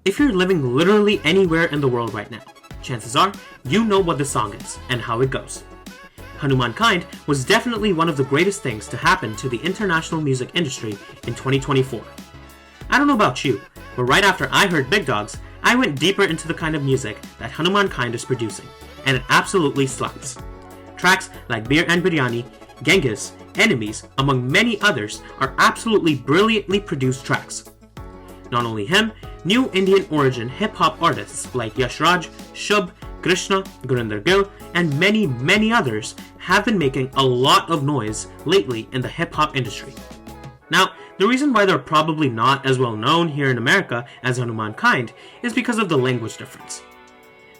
If you're living literally anywhere in the world right now, chances are you know what the song is and how it goes. Hanumankind was definitely one of the greatest things to happen to the international music industry in 2024. I don't know about you, but right after I heard Big Dogs, I went deeper into the kind of music that Hanumankind is producing, and it absolutely slaps. Tracks like Beer and Biryani, Genghis, Enemies, among many others, are absolutely brilliantly produced tracks. Not only him, new Indian origin hip-hop artists like Yash Raj, Shubh, Krishna, Gurinder Gill, and many others have been making a lot of noise lately in the hip-hop industry. Now, the reason why they're probably not as well known here in America as Hanumankind is because of the language difference.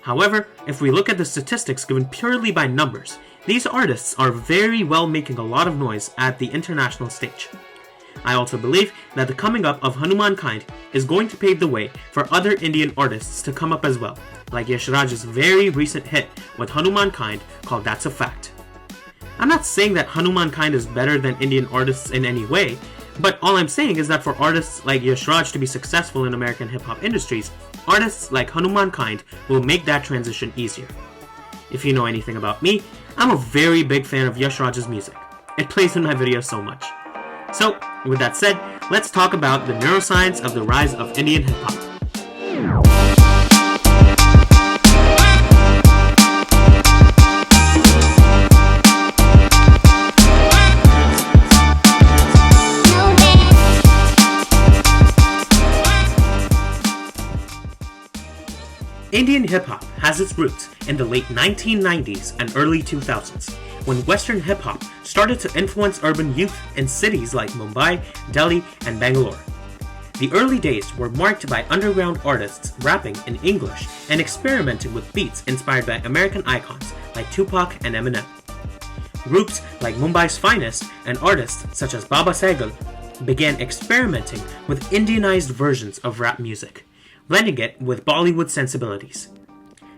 However, if we look at the statistics given purely by numbers, these artists are very well making a lot of noise at the international stage. I also believe that the coming up of Hanumankind is going to pave the way for other Indian artists to come up as well, like Yash Raj's very recent hit with Hanumankind called That's a Fact. I'm not saying that Hanumankind is better than Indian artists in any way, but all I'm saying is that for artists like Yash Raj to be successful in American hip-hop industries, artists like Hanumankind will make that transition easier. If you know anything about me, I'm a very big fan of Yash Raj's music. It plays in my videos so much. So, with that said, let's talk about the neuroscience of the rise of Indian hip-hop. Indian hip-hop has its roots in the late 1990s and early 2000s, when Western hip-hop started to influence urban youth in cities like Mumbai, Delhi, and Bangalore. The early days were marked by underground artists rapping in English and experimenting with beats inspired by American icons like Tupac and Eminem. Groups like Mumbai's Finest and artists such as Baba Sehgal began experimenting with Indianized versions of rap music, blending it with Bollywood sensibilities.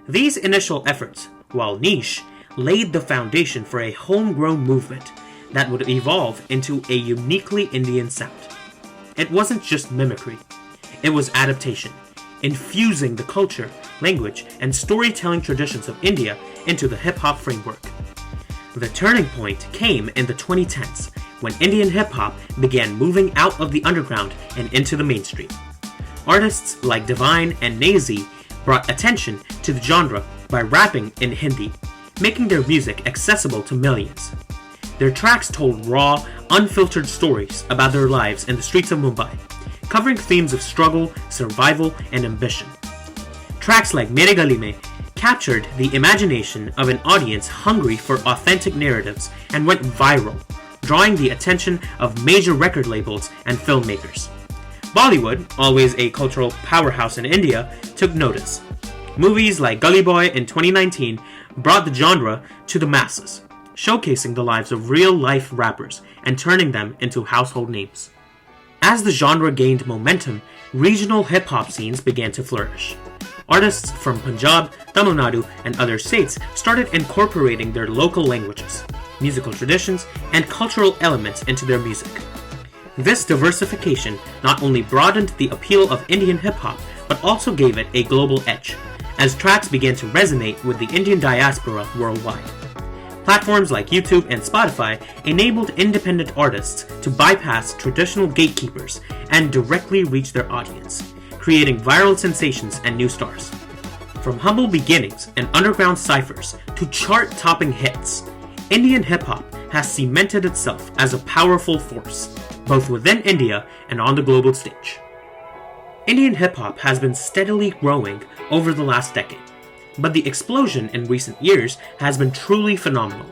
These initial efforts, while niche, laid the foundation for a homegrown movement that would evolve into a uniquely Indian sound. It wasn't just mimicry, it was adaptation, infusing the culture, language, and storytelling traditions of India into the hip-hop framework. The turning point came in the 2010s, when Indian hip-hop began moving out of the underground and into the mainstream. Artists like Divine and Desi brought attention to the genre by rapping in Hindi, making their music accessible to millions. Their tracks told raw, unfiltered stories about their lives in the streets of Mumbai, covering themes of struggle, survival, and ambition. Tracks like Mere Gali Mein captured the imagination of an audience hungry for authentic narratives and went viral, drawing the attention of major record labels and filmmakers. Bollywood, always a cultural powerhouse in India, took notice. Movies like Gully Boy in 2019 brought the genre to the masses, showcasing the lives of real-life rappers and turning them into household names. As the genre gained momentum, regional hip-hop scenes began to flourish. Artists from Punjab, Tamil Nadu, and other states started incorporating their local languages, musical traditions, and cultural elements into their music. This diversification not only broadened the appeal of Indian hip-hop, but also gave it a global edge, as tracks began to resonate with the Indian diaspora worldwide. Platforms like YouTube and Spotify enabled independent artists to bypass traditional gatekeepers and directly reach their audience, creating viral sensations and new stars. From humble beginnings and underground ciphers to chart-topping hits, Indian hip-hop has cemented itself as a powerful force, both within India and on the global stage. Indian hip-hop has been steadily growing over the last decade, but the explosion in recent years has been truly phenomenal.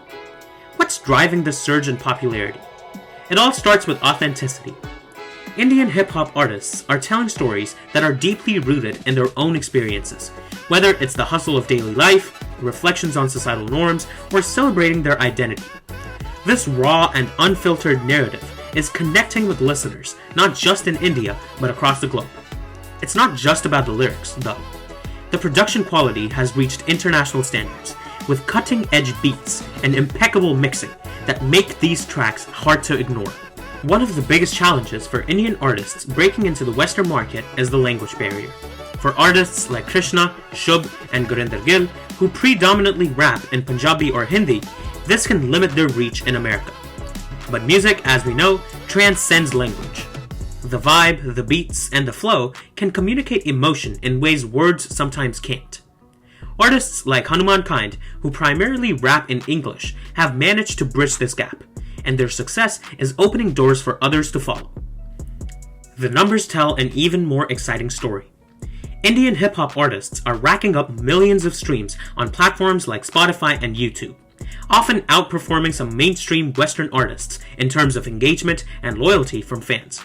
What's driving this surge in popularity? It all starts with authenticity. Indian hip-hop artists are telling stories that are deeply rooted in their own experiences, whether it's the hustle of daily life, reflections on societal norms, or celebrating their identity. This raw and unfiltered narrative is connecting with listeners, not just in India, but across the globe. It's not just about the lyrics, though. The production quality has reached international standards, with cutting-edge beats and impeccable mixing that make these tracks hard to ignore. One of the biggest challenges for Indian artists breaking into the Western market is the language barrier. for artists like Krishna, Shubh, and Gurinder Gill, who predominantly rap in Punjabi or Hindi, this can limit their reach in America. But music, as we know, transcends language. The vibe, the beats, and the flow can communicate emotion in ways words sometimes can't. Artists like Hanuman Kind, who primarily rap in English, have managed to bridge this gap, and their success is opening doors for others to follow. The numbers tell an even more exciting story. Indian hip-hop artists are racking up millions of streams on platforms like Spotify and YouTube, often outperforming some mainstream Western artists in terms of engagement and loyalty from fans.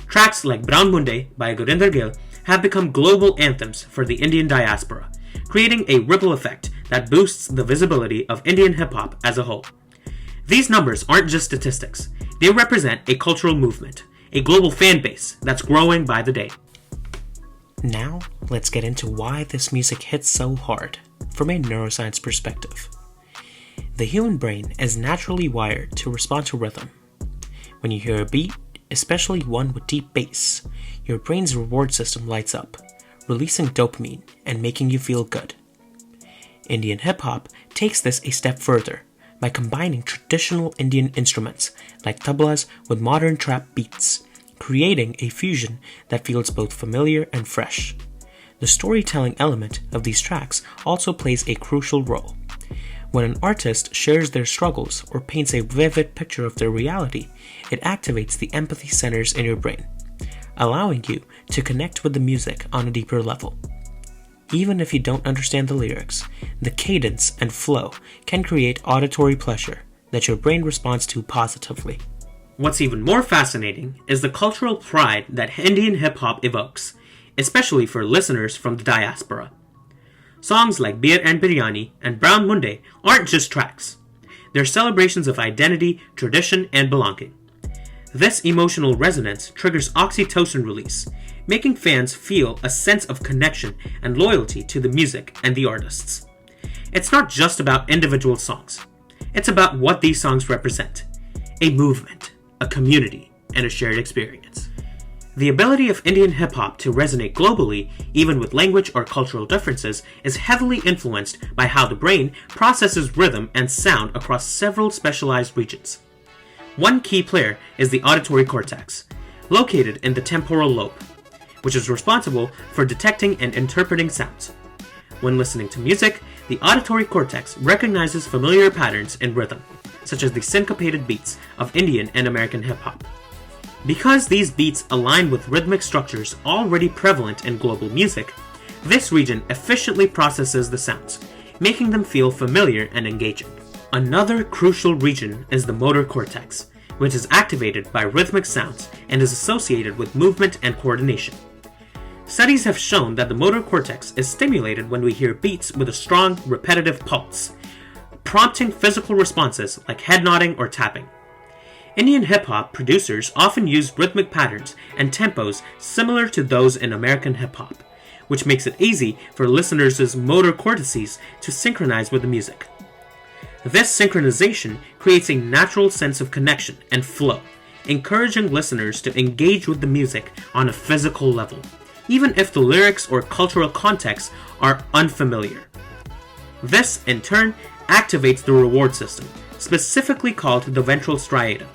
Tracks like Brown Munde by Gurinder Gill have become global anthems for the Indian diaspora, creating a ripple effect that boosts the visibility of Indian hip-hop as a whole. These numbers aren't just statistics, they represent a cultural movement, a global fan base that's growing by the day. Now, let's get into why this music hits so hard, from a neuroscience perspective. The human brain is naturally wired to respond to rhythm. When you hear a beat, especially one with deep bass, your brain's reward system lights up, releasing dopamine and making you feel good. Indian hip-hop takes this a step further by combining traditional Indian instruments like tablas with modern trap beats, creating a fusion that feels both familiar and fresh. The storytelling element of these tracks also plays a crucial role. When an artist shares their struggles or paints a vivid picture of their reality, it activates the empathy centers in your brain, allowing you to connect with the music on a deeper level. Even if you don't understand the lyrics, the cadence and flow can create auditory pleasure that your brain responds to positively. What's even more fascinating is the cultural pride that Indian hip-hop evokes, especially for listeners from the diaspora. Songs like Beer and Biryani and Brown Munde aren't just tracks. They're celebrations of identity, tradition, and belonging. This emotional resonance triggers oxytocin release, making fans feel a sense of connection and loyalty to the music and the artists. It's not just about individual songs. It's about what these songs represent: a movement, a community, and a shared experience. The ability of Indian hip-hop to resonate globally, even with language or cultural differences, is heavily influenced by how the brain processes rhythm and sound across several specialized regions. One key player is the auditory cortex, located in the temporal lobe, which is responsible for detecting and interpreting sounds. When listening to music, the auditory cortex recognizes familiar patterns in rhythm, such as the syncopated beats of Indian and American hip-hop. Because these beats align with rhythmic structures already prevalent in global music, this region efficiently processes the sounds, making them feel familiar and engaging. Another crucial region is the motor cortex, which is activated by rhythmic sounds and is associated with movement and coordination. Studies have shown that the motor cortex is stimulated when we hear beats with a strong, repetitive pulse, prompting physical responses like head nodding or tapping. Indian hip-hop producers often use rhythmic patterns and tempos similar to those in American hip-hop, which makes it easy for listeners' motor cortices to synchronize with the music. This synchronization creates a natural sense of connection and flow, encouraging listeners to engage with the music on a physical level, even if the lyrics or cultural context are unfamiliar. This, in turn, activates the reward system, specifically called the ventral striatum,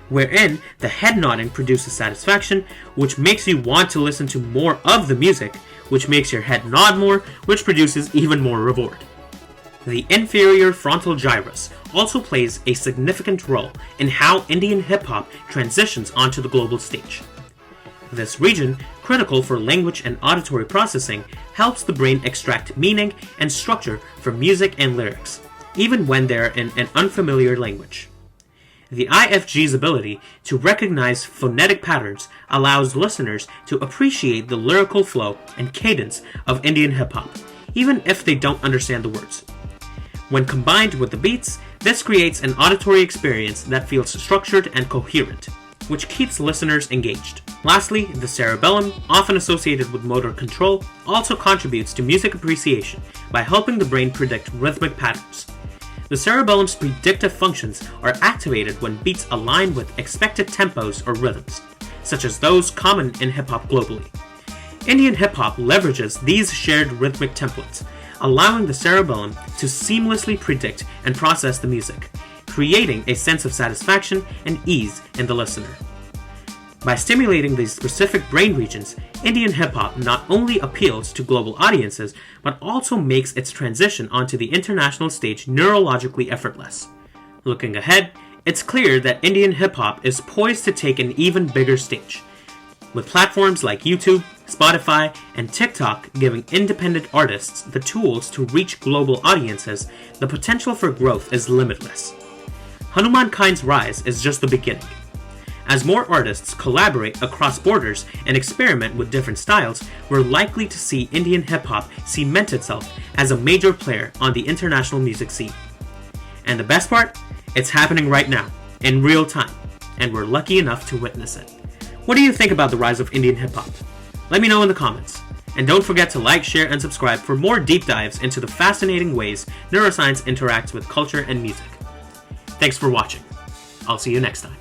wherein the head nodding produces satisfaction, which makes you want to listen to more of the music, which makes your head nod more, which produces even more reward. The inferior frontal gyrus also plays a significant role in how Indian hip-hop transitions onto the global stage. This region, critical for language and auditory processing, helps the brain extract meaning and structure from music and lyrics, even when they're in an unfamiliar language. The IFG's ability to recognize phonetic patterns allows listeners to appreciate the lyrical flow and cadence of Indian hip-hop, even if they don't understand the words. When combined with the beats, this creates an auditory experience that feels structured and coherent, which keeps listeners engaged. Lastly, the cerebellum, often associated with motor control, also contributes to music appreciation by helping the brain predict rhythmic patterns. The cerebellum's predictive functions are activated when beats align with expected tempos or rhythms, such as those common in hip-hop globally. Indian hip-hop leverages these shared rhythmic templates, allowing the cerebellum to seamlessly predict and process the music, creating a sense of satisfaction and ease in the listener. By stimulating these specific brain regions, Indian hip-hop not only appeals to global audiences, but also makes its transition onto the international stage neurologically effortless. Looking ahead, it's clear that Indian hip-hop is poised to take an even bigger stage, with platforms like YouTube, Spotify, and TikTok giving independent artists the tools to reach global audiences. The potential for growth is limitless. Hanumankind's rise is just the beginning. As more artists collaborate across borders and experiment with different styles, we're likely to see Indian hip-hop cement itself as a major player on the international music scene. And the best part? It's happening right now, in real time, and we're lucky enough to witness it. What do you think about the rise of Indian hip-hop? Let me know in the comments. And don't forget to like, share, and subscribe for more deep dives into the fascinating ways neuroscience interacts with culture and music. Thanks for watching. I'll see you next time.